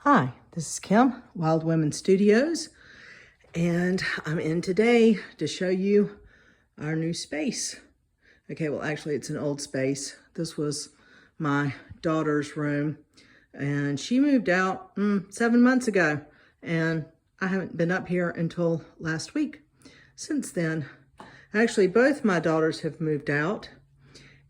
Hi, this is Kim, Wylde Womyn Studios, and I'm in today to show you our new space. Okay, well actually it's an old space. This was my daughter's room, and she moved out 7 months ago, and I haven't been up here until last week. Since then, actually both my daughters have moved out.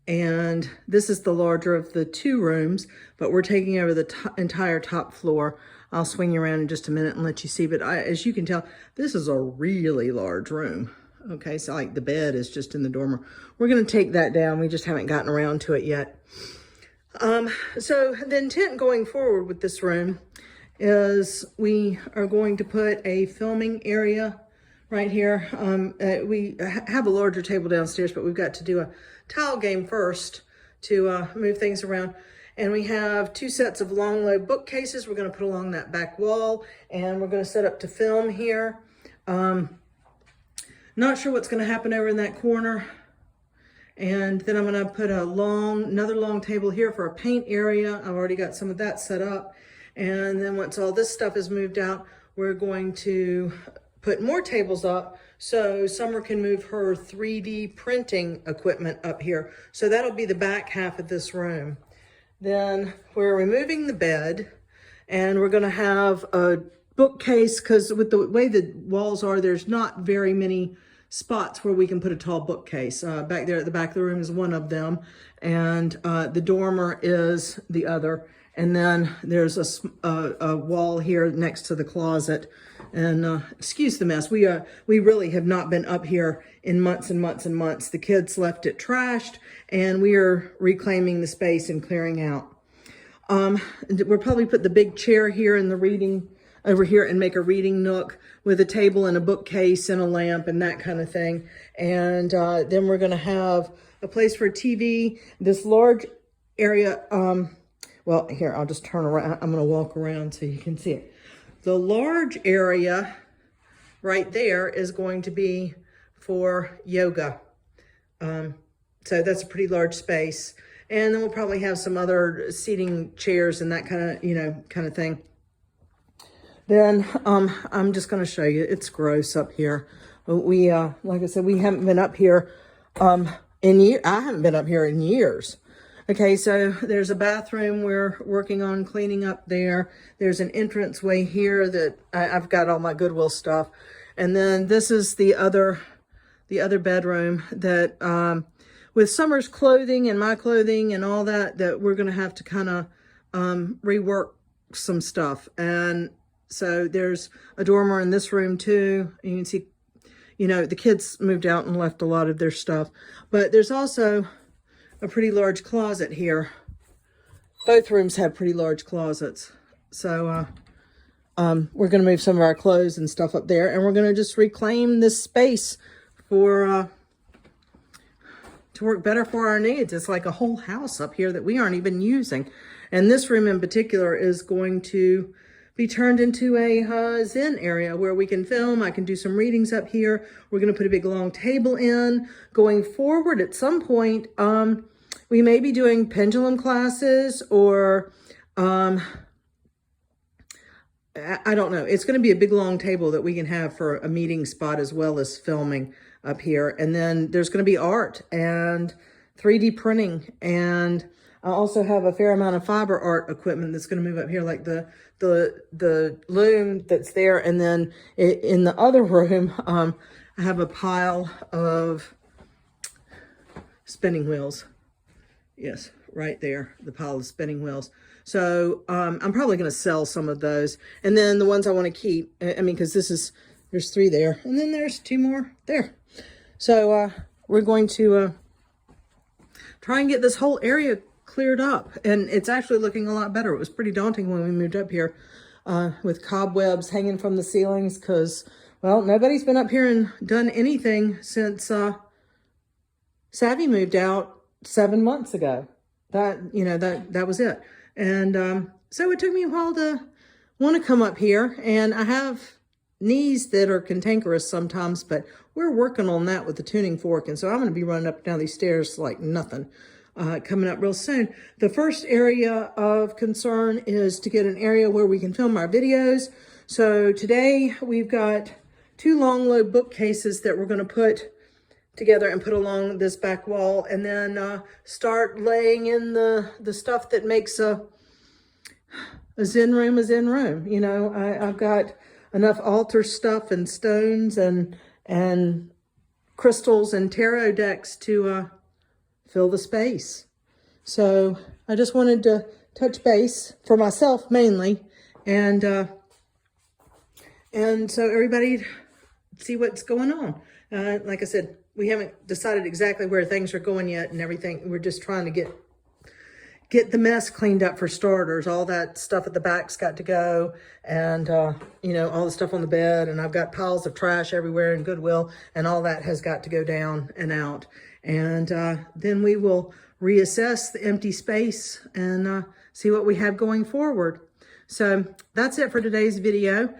And this is the larger of the two rooms, but we're taking over the entire top floor. I'll swing you around in just a minute and let you see, but as you can tell, this is a really large room. Okay, so like the bed is just in the dormer. We're gonna take that down. We just haven't gotten around to it yet. So the intent going forward with this room is we are going to put a filming area right here. We have a larger table downstairs, but we've got to do a tile game first to move things around. And we have two sets of long low bookcases we're going to put along that back wall, and we're going to set up to film here. Not sure what's going to happen over in that corner. And then I'm going to put another long table here for a paint area. I've already got some of that set up. And then once all this stuff is moved out, we're going to put more tables up so Summer can move her 3D printing equipment up here. So that'll be the back half of this room. Then we're removing the bed, and we're gonna have a bookcase, because with the way the walls are, there's not very many spots where we can put a tall bookcase. Back there at the back of the room is one of them, and the dormer is the other. And then there's a wall here next to the closet. And excuse the mess. We really have not been up here in months and months and months. The kids left it trashed, and we are reclaiming the space and clearing out. We'll probably put the big chair here in the reading over here and make a reading nook with a table and a bookcase and a lamp and that kind of thing. And then we're going to have a place for a TV. This large area. Well, here, I'll just turn around. I'm going to walk around so you can see it. The large area right there is going to be for yoga. So that's a pretty large space. And then we'll probably have some other seating chairs and that kind of thing. Then I'm just going to show you. It's gross up here. We, like I said, we haven't been up here in years. I haven't been up here in years. Okay, so there's a bathroom we're working on cleaning up there. There's an entranceway here that I've got all my Goodwill stuff. And then this is the other bedroom that with Summer's clothing and my clothing and all that we're gonna have to kind of rework some stuff. And so there's a dormer in this room too. And you can see, you know, the kids moved out and left a lot of their stuff. But there's also a pretty large closet here. Both rooms have pretty large closets. So we're gonna move some of our clothes and stuff up there, and we're gonna just reclaim this space for to work better for our needs. It's like a whole house up here that we aren't even using. And this room in particular is going to be turned into a Zen area where we can film. I can do some readings up here. We're going to put a big long table in. Going forward at some point, we may be doing pendulum classes, or I don't know. It's going to be a big long table that we can have for a meeting spot as well as filming up here. And then there's going to be art and 3D printing, and I also have a fair amount of fiber art equipment that's going to move up here, like the loom that's there. And then in the other room, I have a pile of spinning wheels. Yes, right there, the pile of spinning wheels. So I'm probably going to sell some of those. And then the ones I want to keep, I mean, because there's 3 there, and then there's 2 more there. So we're going to try and get this whole area cleared up, and it's actually looking a lot better. It was pretty daunting when we moved up here with cobwebs hanging from the ceilings, because, well, nobody's been up here and done anything since Savvy moved out 7 months ago. That was it. And so it took me a while to want to come up here, and I have knees that are cantankerous sometimes, but we're working on that with the tuning fork, and so I'm going to be running up and down these stairs like nothing. coming up real soon. The first area of concern is to get an area where we can film our videos. So today we've got 2 long low bookcases that we're going to put together and put along this back wall, and then start laying in the stuff that makes a Zen room a Zen room. You know, I've got enough altar stuff and stones and crystals and tarot decks to fill the space. So I just wanted to touch base for myself mainly, and so everybody see what's going on. Like I said, we haven't decided exactly where things are going yet and everything. We're just trying to get the mess cleaned up for starters. All that stuff at the back's got to go, and you know, all the stuff on the bed, and I've got piles of trash everywhere in Goodwill, and all that has got to go down and out. And then we will reassess the empty space and see what we have going forward. So that's it for today's video.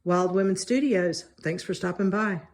Wylde Womyn Studios. Thanks for stopping by.